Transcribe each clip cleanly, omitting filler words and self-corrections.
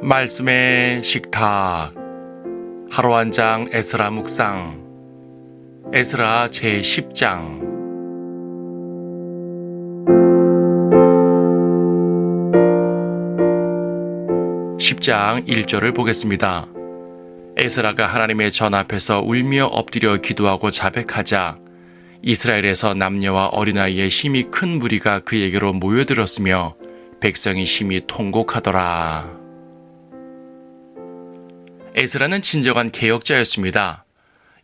말씀의 식탁 하루 한 장 에스라 묵상 에스라 제10장 10장 1절을 보겠습니다. 에스라가 하나님의 전 앞에서 울며 엎드려 기도하고 자백하자 이스라엘에서 남녀와 어린아이의 심히 큰 무리가 그에게로 모여들었으며 백성이 심히 통곡하더라. 에스라는 진정한 개혁자였습니다.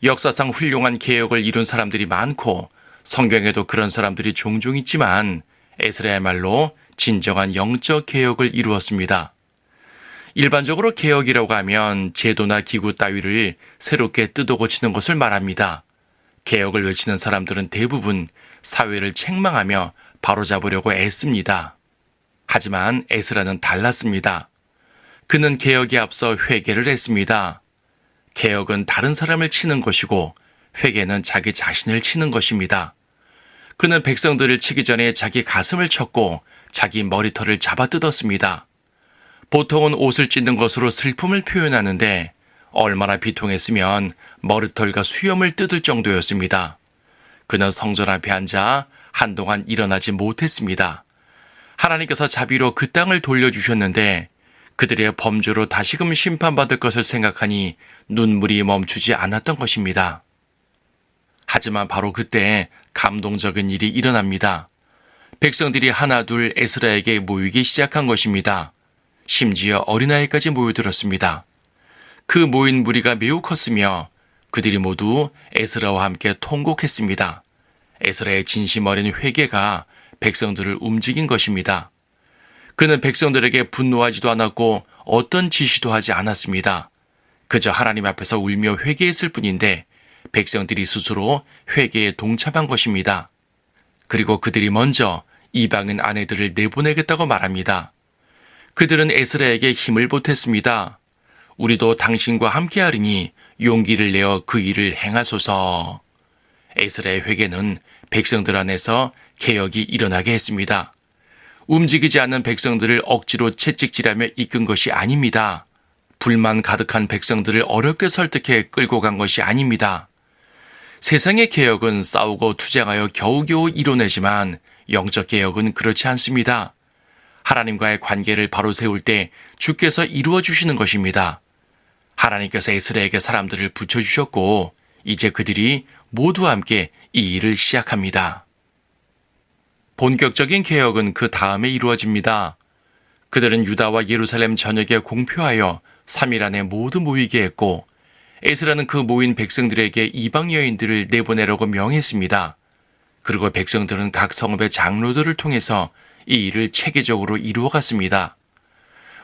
역사상 훌륭한 개혁을 이룬 사람들이 많고 성경에도 그런 사람들이 종종 있지만 에스라야말로 진정한 영적 개혁을 이루었습니다. 일반적으로 개혁이라고 하면 제도나 기구 따위를 새롭게 뜯어 고치는 것을 말합니다. 개혁을 외치는 사람들은 대부분 사회를 책망하며 바로잡으려고 애씁니다. 하지만 에스라는 달랐습니다. 그는 개혁에 앞서 회개를 했습니다. 개혁은 다른 사람을 치는 것이고 회개는 자기 자신을 치는 것입니다. 그는 백성들을 치기 전에 자기 가슴을 쳤고 자기 머리털을 잡아뜯었습니다. 보통은 옷을 찢는 것으로 슬픔을 표현하는데 얼마나 비통했으면 머리털과 수염을 뜯을 정도였습니다. 그는 성전 앞에 앉아 한동안 일어나지 못했습니다. 하나님께서 자비로 그 땅을 돌려주셨는데 그들의 범죄로 다시금 심판받을 것을 생각하니 눈물이 멈추지 않았던 것입니다. 하지만 바로 그때 감동적인 일이 일어납니다. 백성들이 하나둘 에스라에게 모이기 시작한 것입니다. 심지어 어린아이까지 모여들었습니다. 그 모인 무리가 매우 컸으며 그들이 모두 에스라와 함께 통곡했습니다. 에스라의 진심 어린 회개가 백성들을 움직인 것입니다. 그는 백성들에게 분노하지도 않았고 어떤 지시도 하지 않았습니다. 그저 하나님 앞에서 울며 회개했을 뿐인데 백성들이 스스로 회개에 동참한 것입니다. 그리고 그들이 먼저 이방인 아내들을 내보내겠다고 말합니다. 그들은 에스라에게 힘을 보탰습니다. 우리도 당신과 함께하리니 용기를 내어 그 일을 행하소서. 에스라의 회개는 백성들 안에서 개혁이 일어나게 했습니다. 움직이지 않는 백성들을 억지로 채찍질하며 이끈 것이 아닙니다. 불만 가득한 백성들을 어렵게 설득해 끌고 간 것이 아닙니다. 세상의 개혁은 싸우고 투쟁하여 겨우겨우 이뤄내지만 영적 개혁은 그렇지 않습니다. 하나님과의 관계를 바로 세울 때 주께서 이루어 주시는 것입니다. 하나님께서 에스라에게 사람들을 붙여주셨고 이제 그들이 모두 함께 이 일을 시작합니다. 본격적인 개혁은 그 다음에 이루어집니다. 그들은 유다와 예루살렘 전역에 공표하여 3일 안에 모두 모이게 했고 에스라는 그 모인 백성들에게 이방 여인들을 내보내라고 명했습니다. 그리고 백성들은 각 성읍의 장로들을 통해서 이 일을 체계적으로 이루어갔습니다.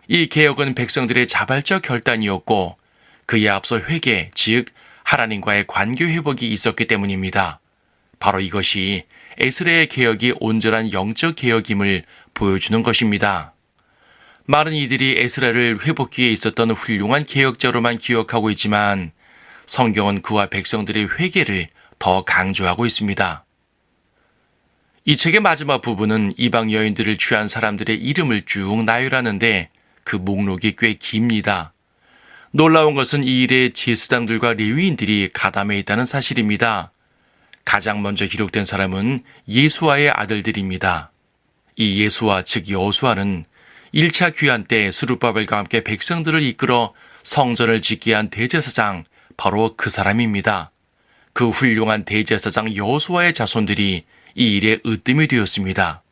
이 개혁은 백성들의 자발적 결단이었고 그에 앞서 회개, 즉 하나님과의 관계 회복이 있었기 때문입니다. 바로 이것이 에스라의 개혁이 온전한 영적 개혁임을 보여주는 것입니다. 많은 이들이 에스라를 회복기에 있었던 훌륭한 개혁자로만 기억하고 있지만 성경은 그와 백성들의 회개를 더 강조하고 있습니다. 이 책의 마지막 부분은 이방 여인들을 취한 사람들의 이름을 쭉 나열하는데 그 목록이 꽤 깁니다. 놀라운 것은 이 일에 제사장들과 레위인들이 가담해 있다는 사실입니다. 가장 먼저 기록된 사람은 예수아의 아들들입니다. 이 예수아 즉 여호수아는 1차 귀환 때 스룹바벨과 함께 백성들을 이끌어 성전을 짓게 한 대제사장 바로 그 사람입니다. 그 훌륭한 대제사장 여호수아의 자손들이 이 일에 으뜸이 되었습니다.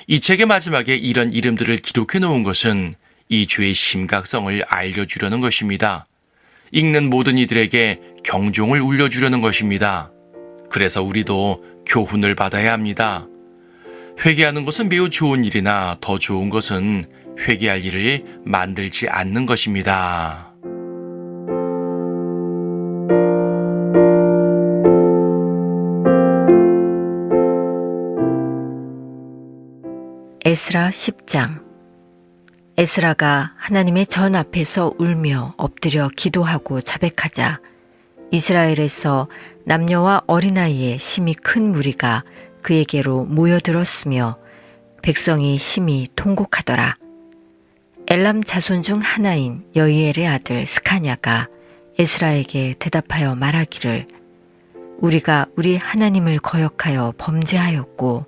이 책의 마지막에 이런 이름들을 기록해 놓은 것은 이 죄의 심각성을 알려주려는 것입니다. 읽는 모든 이들에게 경종을 울려주려는 것입니다. 그래서 우리도 교훈을 받아야 합니다. 회개하는 것은 매우 좋은 일이나 더 좋은 것은 회개할 일을 만들지 않는 것입니다. 에스라 10장. 에스라가 하나님의 전 앞에서 울며 엎드려 기도하고 자백하자 이스라엘에서 남녀와 어린아이의 심히 큰 무리가 그에게로 모여들었으며 백성이 심히 통곡하더라. 엘람 자손 중 하나인 여이엘의 아들 스카냐가 에스라에게 대답하여 말하기를 우리가 우리 하나님을 거역하여 범죄하였고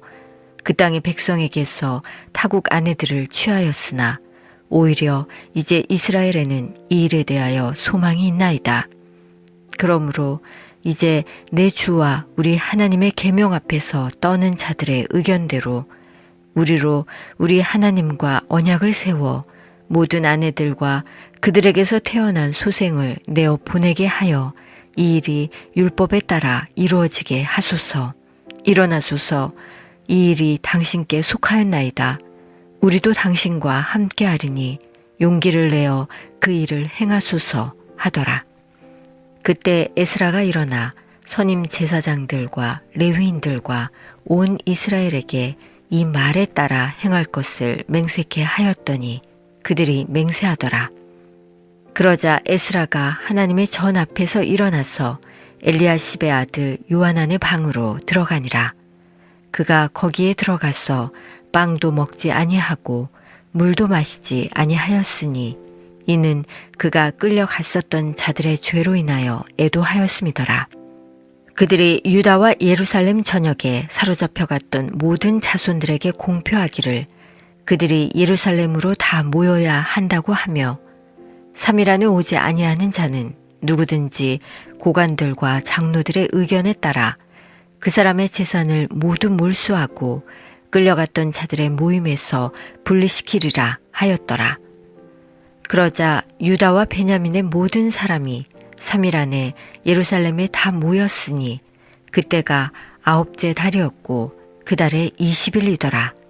그 땅의 백성에게서 타국 아내들을 취하였으나 오히려 이제 이스라엘에는 이 일에 대하여 소망이 있나이다. 그러므로 이제 내 주와 우리 하나님의 계명 앞에서 떠는 자들의 의견대로 우리로 우리 하나님과 언약을 세워 모든 아내들과 그들에게서 태어난 소생을 내어 보내게 하여 이 일이 율법에 따라 이루어지게 하소서. 일어나소서. 이 일이 당신께 속하였나이다. 우리도 당신과 함께하리니 용기를 내어 그 일을 행하소서 하더라. 그때 에스라가 일어나 선임 제사장들과 레위인들과 온 이스라엘에게 이 말에 따라 행할 것을 맹세케 하였더니 그들이 맹세하더라. 그러자 에스라가 하나님의 전 앞에서 일어나서 엘리야십의 아들 요하난의 방으로 들어가니라. 그가 거기에 들어가서 빵도 먹지 아니하고 물도 마시지 아니하였으니 이는 그가 끌려갔었던 자들의 죄로 인하여 애도하였음이더라. 그들이 유다와 예루살렘 전역에 사로잡혀갔던 모든 자손들에게 공표하기를 그들이 예루살렘으로 다 모여야 한다고 하며 3일 안에 오지 아니하는 자는 누구든지 고관들과 장로들의 의견에 따라 그 사람의 재산을 모두 몰수하고 끌려갔던 자들의 모임에서 분리시키리라 하였더라. 그러자 유다와 베냐민의 모든 사람이 3일 안에 예루살렘에 다 모였으니 그때가 9째 달이었고 그 달의 20일이더라.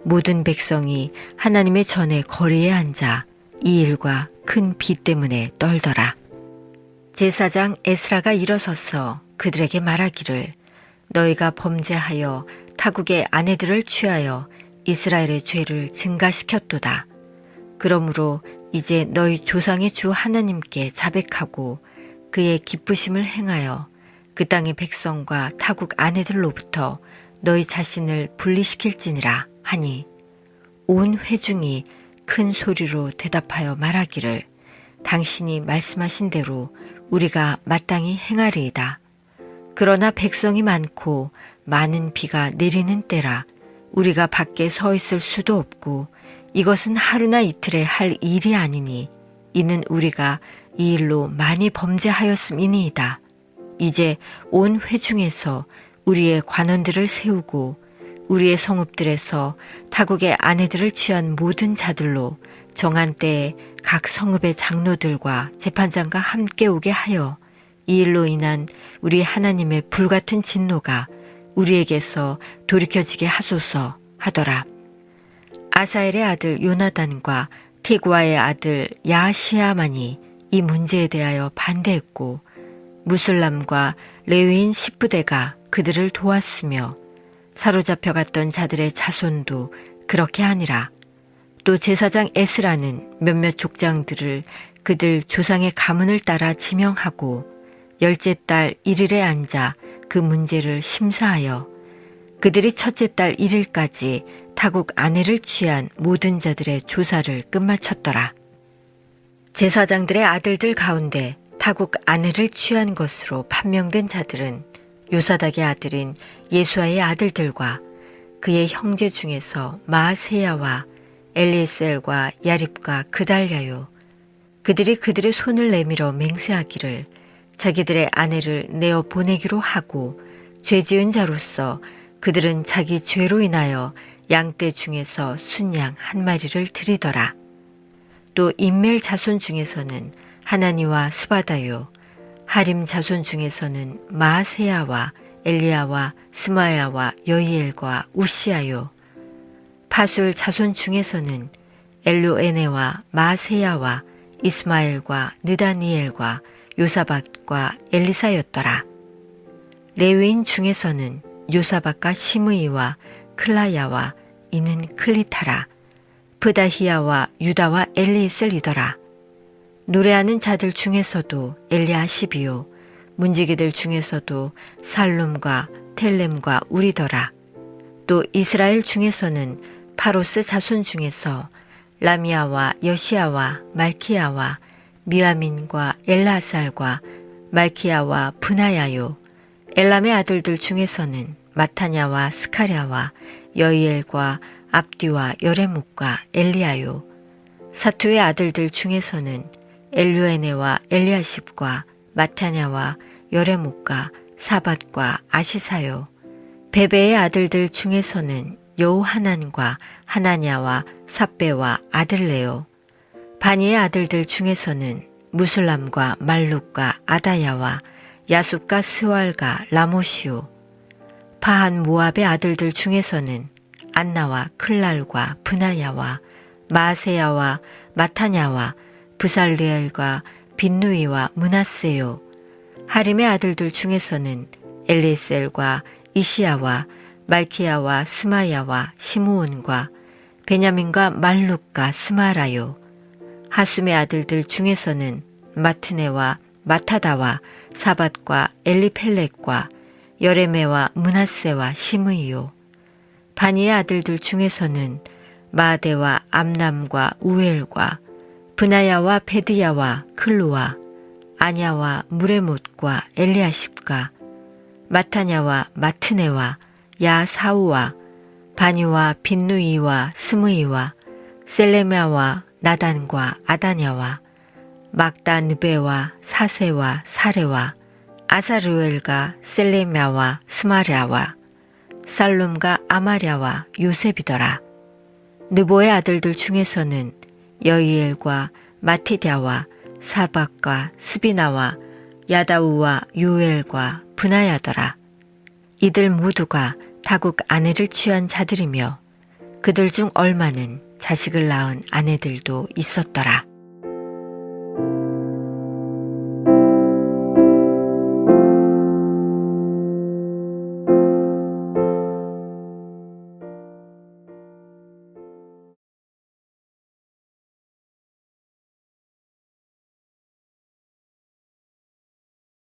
모든 백성이 하나님의 전에 거리에 앉아 이 일과 큰 비 때문에 떨더라. 제사장 에스라가 일어서서 그들에게 말하기를 너희가 범죄하여 타국의 아내들을 취하여 이스라엘의 죄를 증가시켰도다. 그러므로 이제 너희 조상의 주 하나님께 자백하고 그의 기쁘심을 행하여 그 땅의 백성과 타국 아내들로부터 너희 자신을 분리시킬지니라 하니 온 회중이 큰 소리로 대답하여 말하기를 당신이 말씀하신 대로 우리가 마땅히 행하리이다. 그러나 백성이 많고 많은 비가 내리는 때라 우리가 밖에 서 있을 수도 없고 이것은 하루나 이틀에 할 일이 아니니 이는 우리가 이 일로 많이 범죄하였음이니이다. 이제 온 회중에서 우리의 관원들을 세우고 우리의 성읍들에서 타국의 아내들을 취한 모든 자들로 정한 때에 각 성읍의 장로들과 재판장과 함께 오게 하여 이 일로 인한 우리 하나님의 불같은 진노가 우리에게서 돌이켜지게 하소서 하더라. 아사엘의 아들 요나단과 티구아의 아들 야시아만이 이 문제에 대하여 반대했고 무술람과 레위인 10부대가 그들을 도왔으며 사로잡혀갔던 자들의 자손도 그렇게 하니라. 또 제사장 에스라는 몇몇 족장들을 그들 조상의 가문을 따라 지명하고 10째 달 1일에 앉아 그 문제를 심사하여 그들이 첫째 달 1일까지 타국 아내를 취한 모든 자들의 조사를 끝마쳤더라. 제사장들의 아들들 가운데 타국 아내를 취한 것으로 판명된 자들은 요사닥의 아들인 예수아의 아들들과 그의 형제 중에서 마아세야와 엘리에셀과 야립과 그달랴요. 그들이 그들의 손을 내밀어 맹세하기를 자기들의 아내를 내어 보내기로 하고 죄지은 자로서 그들은 자기 죄로 인하여 양떼 중에서 순양 한 마리를 드리더라. 또 인멜 자손 중에서는 하나니와 스바다요, 하림 자손 중에서는 마아세야와 엘리야와 스마야와 여이엘과 우시아요, 파술 자손 중에서는 엘로에네와 마아세야와 이스마엘과 느다니엘과 요사박과 엘리사였더라. 레위인 중에서는 요사박과 시므이와 클라야와 이는 클리타라, 프다히야와 유다와 엘리에셀이더라. 노래하는 자들 중에서도 엘리아십이요, 문지기들 중에서도 살룸과 텔렘과 우리더라. 또 이스라엘 중에서는 파로스 자손 중에서 라미아와 여시아와 말키야와 미야민과 엘라살과 말키야와 브나야요. 엘람의 아들들 중에서는 마타냐와 스카랴와 여이엘과 압디와 여레묵과 엘리야요. 사투의 아들들 중에서는 엘류에네와 엘리아십과 마타냐와 여레묵과 사밧과 아시사요. 베베의 아들들 중에서는 여호하난과 하나냐와 삽베와 아들레요. 바니의 아들들 중에서는 무술람과 말룩과 아다야와 야숲과 스왈과 라모시오. 파한 모압의 아들들 중에서는 안나와 클랄과 브나야와 마세야와 마타냐와 부살리엘과 빈누이와 문하세요. 하림의 아들들 중에서는 엘리셀과 이시야와 말키야와 스마야와 시므온과 베냐민과 말룩과 스마라요. 하숨의 아들들 중에서는 마트네와 마타다와 사밧과 엘리펠렉과 여레메와 문하세와 시므이요. 바니의 아들들 중에서는 마데와 암남과 우엘과 브나야와 베드야와 클루와 아냐와 무레못과 엘리아십과 마타냐와 마트네와 야사우와 바뉴와 빈누이와 스므이와 셀레메와 나단과 아다냐와 막다 느베와 사세와 사레와 아사르엘과 셀레메와 스마랴와 살룸과 아마랴와 요셉이더라. 느보의 아들들 중에서는 여이엘과 마티랴와 사박과 스비나와 야다우와 요엘과 브나야더라. 이들 모두가 다국 아내를 취한 자들이며 그들 중 얼마는 자식을 낳은 아내들도 있었더라.